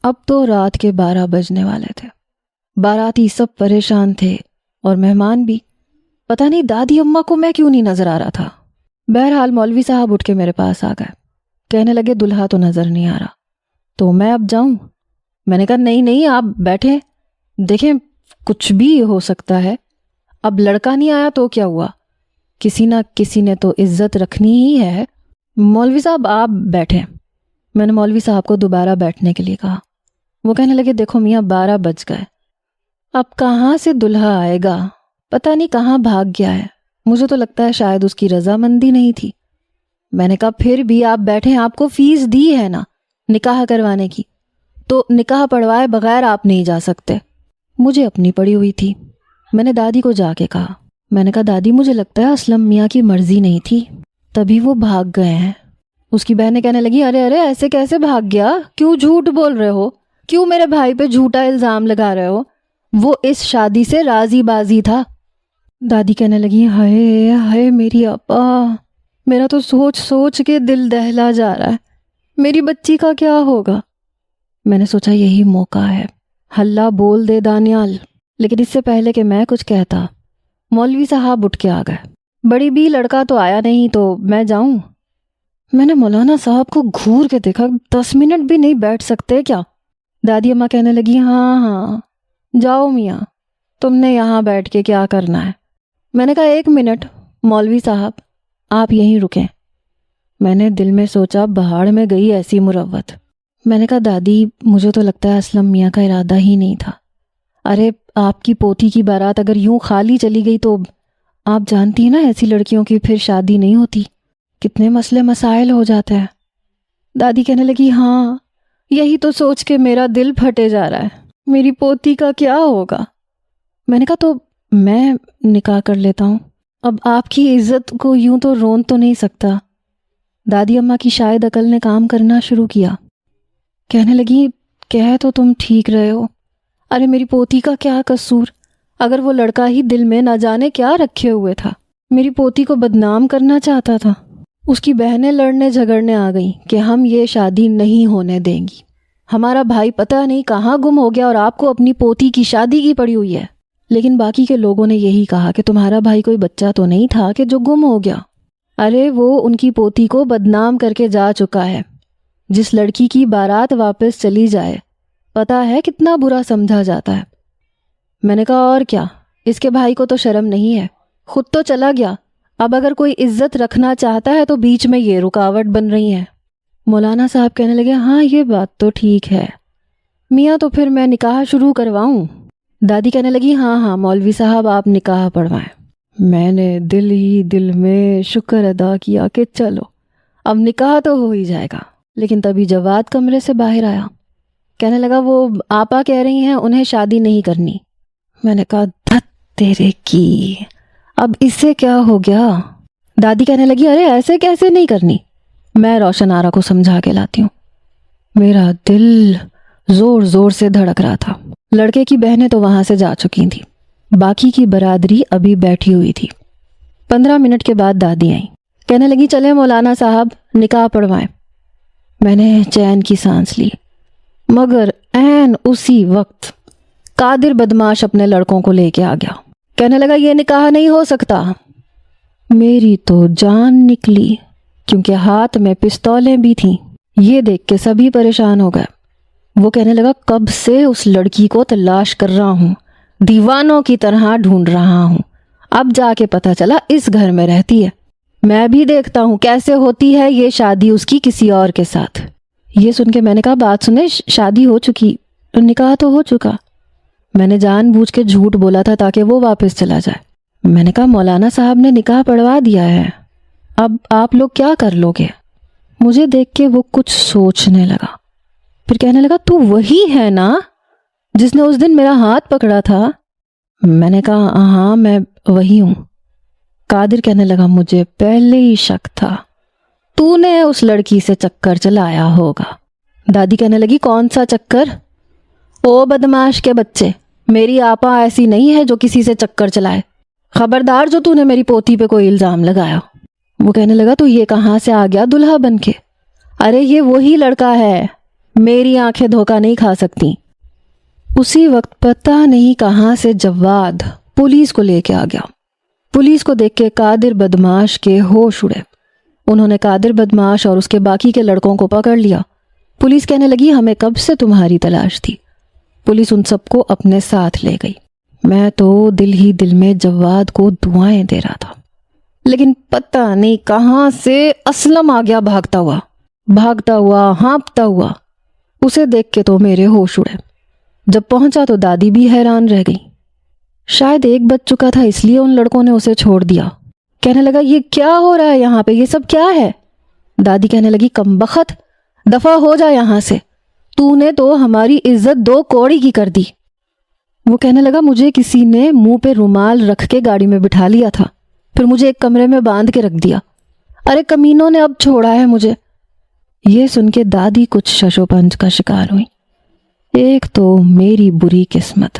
اب تو رات کے 12 بجنے والے تھے، باراتی سب پریشان تھے اور مہمان بھی۔ پتہ نہیں دادی اماں کو میں کیوں نہیں نظر آ رہا تھا۔ بہرحال مولوی صاحب اٹھ کے میرے پاس آ گئے، کہنے لگے دلہا تو نظر نہیں آ رہا، تو میں اب جاؤں؟ میں نے کہا نہیں آپ بیٹھیں، دیکھیں کچھ بھی ہو سکتا ہے، اب لڑکا نہیں آیا تو کیا ہوا، کسی نہ کسی نے تو عزت رکھنی ہی ہے۔ مولوی صاحب آپ بیٹھیں۔ میں نے مولوی صاحب کو دوبارہ بیٹھنے کے لیے کہا۔ وہ کہنے لگے دیکھو میاں 12 بج گئے، اب کہاں سے دلہا آئے گا، پتہ نہیں کہاں بھاگ گیا ہے، مجھے تو لگتا ہے شاید اس کی رضامندی نہیں تھی۔ میں نے کہا پھر بھی آپ بیٹھیں، آپ کو فیس دی ہے نا نکاح کروانے کی، تو نکاح پڑھوائے بغیر آپ نہیں جا سکتے۔ مجھے اپنی پڑی ہوئی تھی۔ میں نے دادی کو جا کے کہا، میں نے کہا دادی مجھے لگتا ہے اسلم میاں کی مرضی نہیں تھی تبھی وہ بھاگ گئے ہیں۔ اس کی بہنیں کہنے لگی ارے ایسے کیسے بھاگ گیا، کیوں جھوٹ بول رہے ہو، کیوں میرے بھائی پہ جھوٹا الزام لگا رہے ہو، وہ اس شادی سے راضی بازی تھا۔ دادی کہنے لگی ہائے ہائے میری آپا، میرا تو سوچ سوچ کے دل دہلا جا رہا ہے، میری بچی کا کیا ہوگا۔ میں نے سوچا یہی موقع ہے، ہلہ بول دے دانیال۔ لیکن اس سے پہلے کہ میں کچھ کہتا مولوی صاحب اٹھ کے آ گئے۔ بڑی بھی لڑکا تو آیا نہیں تو میں جاؤں؟ میں نے مولانا صاحب کو گھور کے دیکھا، 10 منٹ بھی نہیں بیٹھ سکتے کیا؟ دادی اماں کہنے لگی ہاں ہاں جاؤ میاں، تم نے یہاں بیٹھ کے کیا کرنا ہے؟ میں نے کہا 1 منٹ مولوی صاحب آپ یہیں رکیں۔ میں نے دل میں سوچا بہاڑ میں گئی ایسی مروت۔ میں نے کہا دادی مجھے تو لگتا ہے اسلم میاں کا ارادہ ہی نہیں تھا۔ ارے آپ کی پوتی کی بارات اگر یوں خالی چلی گئی تو آپ جانتی ہیں نا ایسی لڑکیوں کی پھر شادی نہیں ہوتی، کتنے مسئلے مسائل ہو جاتے ہیں۔ دادی کہنے لگی ہاں یہی تو سوچ کے میرا دل پھٹے جا رہا ہے، میری پوتی کا کیا ہوگا۔ میں نے کہا تو میں نکاح کر لیتا ہوں، اب آپ کی عزت کو یوں تو رون تو نہیں سکتا۔ دادی اماں کی شاید عقل نے کام کرنا شروع کیا، کہنے لگی کہہ تو تم ٹھیک رہے ہو، ارے میری پوتی کا کیا قصور، اگر وہ لڑکا ہی دل میں نہ جانے کیا رکھے ہوئے تھا، میری پوتی کو بدنام کرنا چاہتا تھا۔ اس کی بہنیں لڑنے جھگڑنے آ گئیں کہ ہم یہ شادی نہیں ہونے دیں گی، ہمارا بھائی پتہ نہیں کہاں گم ہو گیا اور آپ کو اپنی پوتی کی شادی کی پڑی ہوئی ہے۔ لیکن باقی کے لوگوں نے یہی کہا کہ تمہارا بھائی کوئی بچہ تو نہیں تھا کہ جو گم ہو گیا، ارے وہ ان کی پوتی کو بدنام کر کے جا چکا ہے۔ جس لڑکی کی بارات واپس چلی جائے پتہ ہے کتنا برا سمجھا جاتا ہے۔ میں نے کہا اور کیا، اس کے بھائی کو تو شرم نہیں ہے، خود تو چلا گیا، اب اگر کوئی عزت رکھنا چاہتا ہے تو بیچ میں یہ رکاوٹ بن رہی ہے۔ مولانا صاحب کہنے لگے ہاں یہ بات تو ٹھیک ہے میاں، تو پھر میں نکاح شروع کرواؤں؟ دادی کہنے لگی ہاں ہاں مولوی صاحب آپ نکاح پڑھوائیں۔ میں نے دل ہی دل میں شکر ادا کیا کہ چلو اب نکاح تو ہو ہی جائے گا۔ لیکن تبھی جواد کمرے سے باہر آیا، کہنے لگا وہ آپا کہہ رہی ہیں انہیں شادی نہیں کرنی۔ میں نے کہا دھت تیرے کی، اب اس سے کیا ہو گیا؟ دادی کہنے لگی ارے ایسے کیسے نہیں کرنی، میں روشن آرا کو سمجھا کے لاتی ہوں۔ میرا دل زور زور سے دھڑک رہا تھا۔ لڑکے کی بہنیں تو وہاں سے جا چکی تھیں، باقی کی برادری ابھی بیٹھی ہوئی تھی۔ 15 منٹ کے بعد دادی آئیں، کہنے لگی چلے مولانا صاحب نکاح پڑھوائیں۔ میں نے چین کی سانس لی، مگر عین اسی وقت قادر بدماش اپنے لڑکوں کو لے کے آ گیا، کہنے لگا یہ نکاح نہیں ہو سکتا۔ میری تو جان نکلی، کیونکہ ہاتھ میں پستولیں بھی تھیں۔ یہ دیکھ کے سبھی پریشان ہو گئے۔ وہ کہنے لگا کب سے اس لڑکی کو تلاش کر رہا ہوں، دیوانوں کی طرح ڈھونڈ رہا ہوں، اب جا کے پتہ چلا اس گھر میں رہتی ہے، میں بھی دیکھتا ہوں کیسے ہوتی ہے یہ شادی اس کی کسی اور کے ساتھ۔ یہ سن کے میں نے کہا بات سنیں، شادی ہو چکی، نکاح تو ہو چکا۔ میں نے جان بوجھ کے جھوٹ بولا تھا تاکہ وہ واپس چلا جائے۔ میں نے کہا مولانا صاحب نے نکاح پڑھوا دیا ہے، اب آپ لوگ کیا کر لو گے؟ مجھے دیکھ کے وہ کچھ سوچنے لگا، پھر کہنے لگا تو وہی ہے نا جس نے اس دن میرا ہاتھ پکڑا تھا؟ میں نے کہا ہاں میں وہی ہوں۔ قادر کہنے لگا مجھے پہلے ہی شک تھا، تو نے اس لڑکی سے چکر چلایا ہوگا۔ دادی کہنے لگی کون سا چکر؟ او بدماش کے بچے، میری آپا ایسی نہیں ہے جو کسی سے چکر چلائے، خبردار جو تو نے میری پوتی پہ کوئی الزام لگایا۔ وہ کہنے لگا تو یہ کہاں سے آ گیا دلہا بن کے؟ ارے یہ وہی لڑکا ہے، میری آنکھیں دھوکہ نہیں کھا سکتی۔ اسی وقت پتہ نہیں کہاں سے جواد پولیس کو لے کے آ گیا۔ پولیس کو دیکھ کے قادر بدماش کے ہوش اڑے، انہوں نے قادر بدماش اور اس کے باقی کے لڑکوں کو پکڑ لیا۔ پولیس کہنے لگی ہمیں کب سے تمہاری تلاش تھی۔ پولیس ان سب کو اپنے ساتھ لے گئی۔ میں تو دل ہی دل میں جواد کو دعائیں دے رہا تھا، لیکن پتہ نہیں کہاں سے اسلم آ گیا بھاگتا ہوا ہانپتا ہوا۔ اسے دیکھ کے تو میرے ہوش اڑے۔ جب پہنچا تو دادی بھی حیران رہ گئی، شاید ایک بج چکا تھا اس لیے ان لڑکوں نے اسے چھوڑ دیا۔ کہنے لگا یہ کیا ہو رہا ہے یہاں پہ، یہ سب کیا ہے؟ دادی کہنے لگی کمبخت، دفع ہو جا یہاں سے، تو نے تو ہماری عزت 2 کوڑی کی کر دی۔ وہ کہنے لگا مجھے کسی نے منہ پہ رومال رکھ کے گاڑی میں بٹھا لیا تھا، پھر مجھے ایک کمرے میں باندھ کے رکھ دیا، ارے کمینوں نے اب چھوڑا ہے مجھے۔ یہ سن کے دادی کچھ شش و پنج کا شکار ہوئی۔ ایک تو میری بری قسمت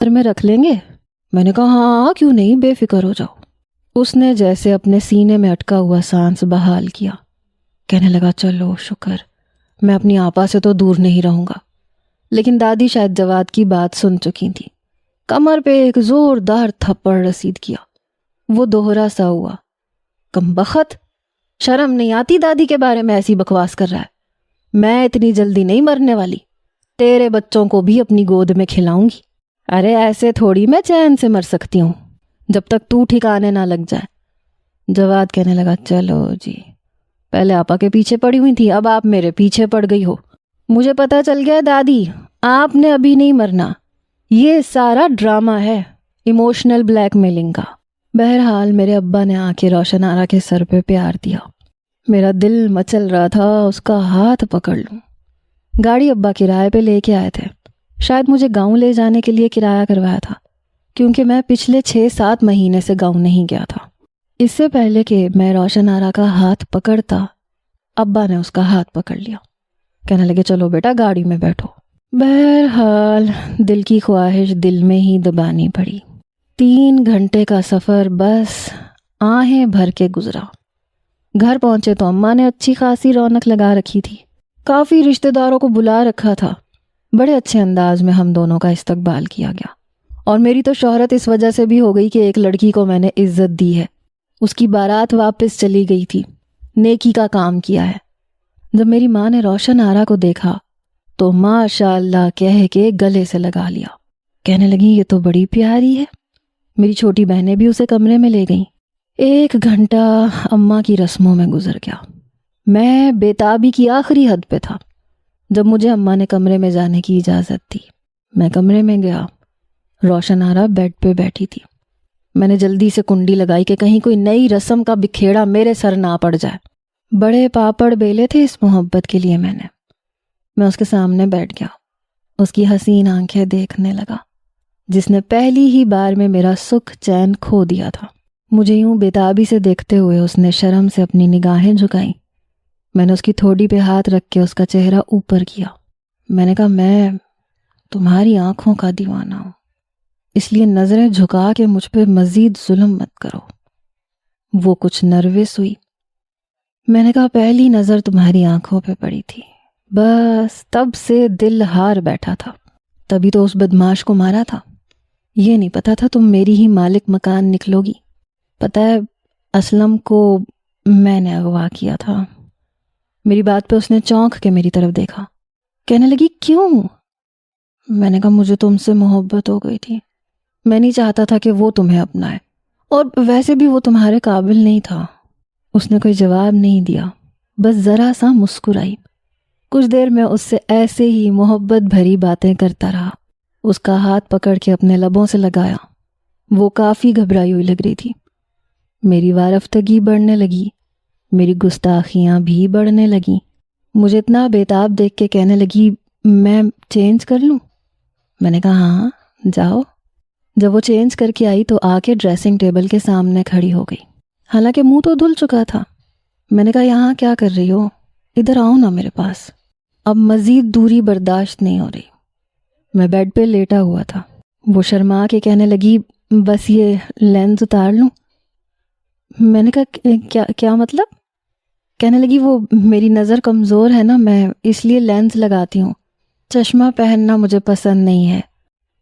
گھر میں رکھ لیں گے؟ میں نے کہا ہاں کیوں نہیں، بے فکر ہو جاؤ۔ اس نے جیسے اپنے سینے میں اٹکا ہوا سانس بحال کیا، کہنے لگا چلو شکر، میں اپنی آپا سے تو دور نہیں رہوں گا۔ لیکن دادی شاید جواد کی بات سن چکی تھی، کمر پہ ایک زوردار تھپڑ رسید کیا۔ وہ دوہرا سا ہوا، کمبخت، شرم نہیں آتی دادی کے بارے میں ایسی بکواس کر رہا ہے؟ میں اتنی جلدی نہیں مرنے والی، تیرے بچوں کو بھی اپنی گود میں کھلاؤں گی۔ ارے ایسے تھوڑی میں چین سے مر سکتی ہوں جب تک تو ٹھکانے نہ لگ جائے۔ جواد کہنے لگا چلو جی، پہلے آپا کے پیچھے پڑی ہوئی تھی، اب آپ میرے پیچھے پڑ گئی ہو۔ مجھے پتا چل گیا دادی، آپ نے ابھی نہیں مرنا، یہ سارا ڈرامہ ہے، ایموشنل بلیک میلنگ کا۔ بہرحال میرے ابا نے آ کے روشن آرا کے سر پہ پیار دیا۔ میرا دل مچل رہا تھا اس کا ہاتھ پکڑ لوں۔ گاڑی ابا کرائے پہ لے کے آئے تھے، شاید مجھے گاؤں لے جانے کے لیے کرایہ کروایا تھا، کیونکہ میں پچھلے 6-7 مہینے سے گاؤں نہیں گیا تھا۔ اس سے پہلے کہ میں روشن آرا کا ہاتھ پکڑتا، ابا نے اس کا ہاتھ پکڑ لیا، کہنے لگے چلو بیٹا گاڑی میں بیٹھو۔ بہرحال دل کی خواہش دل میں ہی دبانی پڑی۔ 3 گھنٹے کا سفر بس آہیں بھر کے گزرا۔ گھر پہنچے تو اماں نے اچھی خاصی رونق لگا رکھی تھی، کافی رشتہ داروں کو بلا رکھا تھا۔ بڑے اچھے انداز میں ہم دونوں کا استقبال کیا گیا، اور میری تو شہرت اس وجہ سے بھی ہو گئی کہ ایک لڑکی کو میں نے عزت دی ہے، اس کی بارات واپس چلی گئی تھی، نیکی کا کام کیا ہے۔ جب میری ماں نے روشن آرا کو دیکھا تو ماشاء اللہ کہہ کے گلے سے لگا لیا، کہنے لگی یہ تو بڑی پیاری ہے۔ میری چھوٹی بہنیں بھی اسے کمرے میں لے گئیں۔ 1 گھنٹہ اماں کی رسموں میں گزر گیا۔ میں بےتابی کی آخری حد پہ تھا جب مجھے اماں نے کمرے میں جانے کی اجازت دی۔ میں کمرے میں گیا، روشن آرا بیڈ پہ بیٹھی تھی۔ میں نے جلدی سے کنڈی لگائی کہ کہیں کوئی نئی رسم کا بکھیڑا میرے سر نہ پڑ جائے۔ بڑے پاپڑ بیلے تھے اس محبت کے لیے میں اس کے سامنے بیٹھ گیا، اس کی حسین آنکھیں دیکھنے لگا جس نے پہلی ہی بار میں میرا سکھ چین کھو دیا تھا۔ مجھے یوں بےتابی سے دیکھتے ہوئے اس نے شرم سے اپنی نگاہیں جھکائیں۔ میں نے اس کی تھوڑی پہ ہاتھ رکھ کے اس کا چہرہ اوپر کیا۔ میں نے کہا میں تمہاری آنکھوں کا دیوانہ ہوں، اس لیے نظریں جھکا کے مجھ پہ مزید ظلم مت کرو۔ وہ کچھ نروس ہوئی۔ میں نے کہا پہلی نظر تمہاری آنکھوں پہ پڑی تھی، بس تب سے دل ہار بیٹھا تھا، تبھی تو اس بدماش کو مارا تھا۔ یہ نہیں پتا تھا تم میری ہی مالک مکان نکلو گی۔ پتہ ہے اسلم کو میں نے اغوا کیا تھا۔ میری بات پہ اس نے چونک کے میری طرف دیکھا، کہنے لگی کیوں؟ میں نے کہا مجھے تم سے محبت ہو گئی تھی، میں نہیں چاہتا تھا کہ وہ تمہیں اپنائے، اور ویسے بھی وہ تمہارے قابل نہیں تھا۔ اس نے کوئی جواب نہیں دیا، بس ذرا سا مسکرائی۔ کچھ دیر میں اس سے ایسے ہی محبت بھری باتیں کرتا رہا، اس کا ہاتھ پکڑ کے اپنے لبوں سے لگایا۔ وہ کافی گھبرائی ہوئی لگ رہی تھی۔ میری وارفتگی بڑھنے لگی، میری گستاخیاں بھی بڑھنے لگیں۔ مجھے اتنا بےتاب دیکھ کے کہنے لگی میں چینج کر لوں؟ میں نے کہا ہاں جاؤ۔ جب وہ چینج کر کے آئی تو آ کے ڈریسنگ ٹیبل کے سامنے کھڑی ہو گئی، حالانکہ منہ تو دھل چکا تھا۔ میں نے کہا یہاں کیا کر رہی ہو؟ ادھر آؤ نا میرے پاس۔ اب مزید دوری برداشت نہیں ہو رہی۔ میں بیڈ پہ لیٹا ہوا تھا۔ وہ شرما کے کہنے لگی بس یہ لینز اتار لوں؟ میں نے کہا کیا مطلب؟ کہنے لگی وہ میری نظر کمزور ہے نا، میں اس لیے لینز لگاتی ہوں، چشمہ پہننا مجھے پسند نہیں ہے۔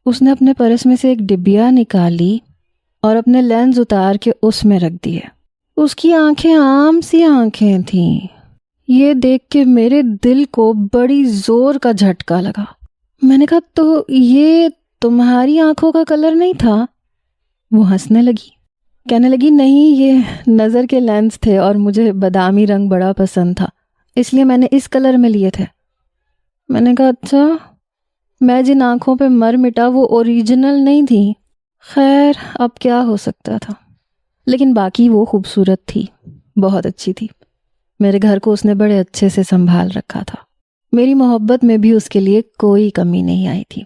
اس نے اپنے پرس میں سے ایک ڈبیا نکالی اور اپنے لینز اتار کے اس میں رکھ دیے۔ اس کی آنکھیں عام سی آنکھیں تھیں۔ یہ دیکھ کے میرے دل کو بڑی زور کا جھٹکا لگا۔ میں نے کہا تو یہ تمہاری آنکھوں کا کلر نہیں تھا؟ وہ ہنسنے لگی، کہنے لگی نہیں، یہ نظر کے لینز تھے اور مجھے بادامی رنگ بڑا پسند تھا، اس لیے میں نے اس کلر میں لیے تھے۔ میں نے کہا اچھا، میں جن آنکھوں پہ مر مٹا وہ اوریجنل نہیں تھی۔ خیر اب کیا ہو سکتا تھا، لیکن باقی وہ خوبصورت تھی، بہت اچھی تھی۔ میرے گھر کو اس نے بڑے اچھے سے سنبھال رکھا تھا۔ میری محبت میں بھی اس کے لیے کوئی کمی نہیں آئی تھی۔